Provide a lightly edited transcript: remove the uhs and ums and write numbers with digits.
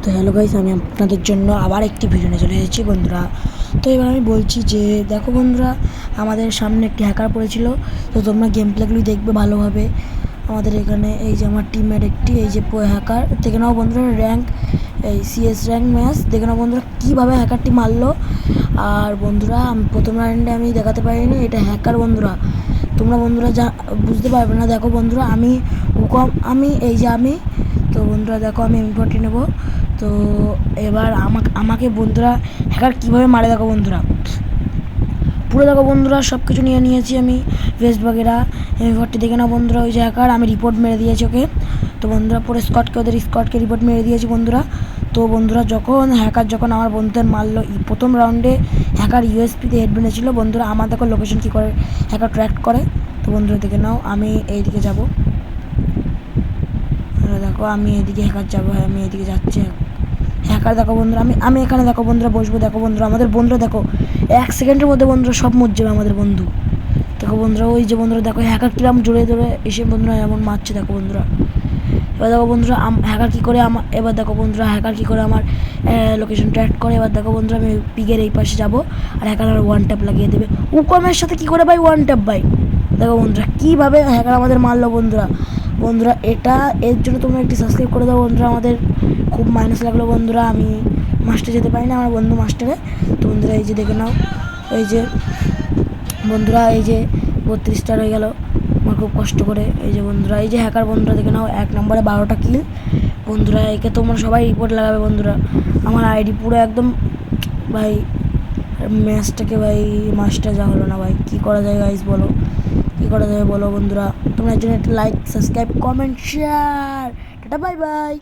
তো hello guys, আমি আপনাদের জন্য আবার একটি ভিডিও নিয়ে চলে এসেছি বন্ধুরা। তো এবার আমি বলছি যে দেখো বন্ধুরা, আমাদের সামনে একটি হ্যাকার পড়েছিল। তো তোমরা গেম প্লেগুলি দেখবে ভালোভাবে। আমাদের এখানে এই যে আমার টিমের একটি এই যে হ্যাকার দেখে নাও বন্ধুরা, র্যাঙ্ক এই সিএস র্যাঙ্ক ম্যাচ দেখে নাও বন্ধুরা, কীভাবে হ্যাকারটি মারলো। আর বন্ধুরা প্রথম রাউন্ডে আমি দেখাতে পারিনি এটা হ্যাকার বন্ধুরা, তোমরা বন্ধুরা যা বুঝতে পারবে না। দেখো বন্ধুরা, আমি এই যে আমি, তো বন্ধুরা দেখো আমি M40 নেব। তো এবার আমাকে বন্ধুরা হ্যাকার কীভাবে মারে দেখো বন্ধুরা, পুরো দেখো বন্ধুরা সব কিছু নিয়ে নিয়েছি আমি, ভেস্ট বাগেরা M40 দেখে না বন্ধুরা। ওই যে হ্যাকার, আমি রিপোর্ট মেরে দিয়েছি ওকে। তো বন্ধুরা পুরো ওদের স্কটকে রিপোর্ট মেরে দিয়েছি বন্ধুরা। তো বন্ধুরা যখন আমার বন্ধুদের মারলো প্রথম রাউন্ডে, হ্যাকার ইউএসপিতে হেড বেঁধেছিল বন্ধুরা। আমার দেখো লোকেশন কী করে হ্যাকার ট্র্যাক করে। তো বন্ধুরা দেখে নাও, আমি এইদিকে যাবো, দেখো আমি এদিকে হ্যাকার যাবো, হ্যাঁ আমি এদিকে যাচ্ছি। হ্যাকার দেখো বন্ধুরা, আমি এখানে দেখো বন্ধুরা বসবো। দেখো বন্ধুরা আমাদের বন্ধুরা দেখো 1 সেকেন্ডের মধ্যে বন্ধুরা সব মরে যাবে আমাদের বন্ধু। দেখো বন্ধুরা ওই যে বন্ধুরা দেখো হ্যাকার কিরম জোরে জোরে এসে বন্ধুরা এমন মারছে দেখো বন্ধুরা। এবার দেখো বন্ধুরা হ্যাকার কী করে এবার দেখো বন্ধুরা হ্যাকার কী করে আমার লোকেশন ট্র্যাক করে। এবার দেখো বন্ধুরা আমি পিকের এই পাশে যাবো, আর হ্যাকার আমার ওয়ান ট্যাপ লাগিয়ে দেবে। উকমের সাথে কী করে ভাই ওয়ান ট্যাপ ভাই, দেখো বন্ধুরা কীভাবে হ্যাকার আমাদের মারলো বন্ধুরা। বন্ধুরা এর জন্য তোমরা একটি সাবস্ক্রাইব করে দাও বন্ধুরা, আমাদের খুব মাইনাস লাগলো বন্ধুরা। আমি মাস্টারে যেতে পারি না, আমার বন্ধু মাস্টারে। তো বন্ধুরা এই যে দেখে নাও, এই যে বন্ধুরা এই যে 32 স্টার হয়ে গেল আমার খুব কষ্ট করে। এই যে বন্ধুরা এই যে হ্যাকার বন্ধুরা দেখে নাও 1 নম্বরে 12টা কিল বন্ধুরা। একে তোমরা সবাই রিপোর্ট লাগাবে বন্ধুরা, আমার আইডি পুরো একদম ভাই। ম্যাচটাকে ভাই মাস্টার যা হলো না ভাই, কী করা যায় গাইস বলো, কী করা যাবে বলো বন্ধুরা। তোমরা এর জন্য একটা like, subscribe, comment, share. Tata bye bye.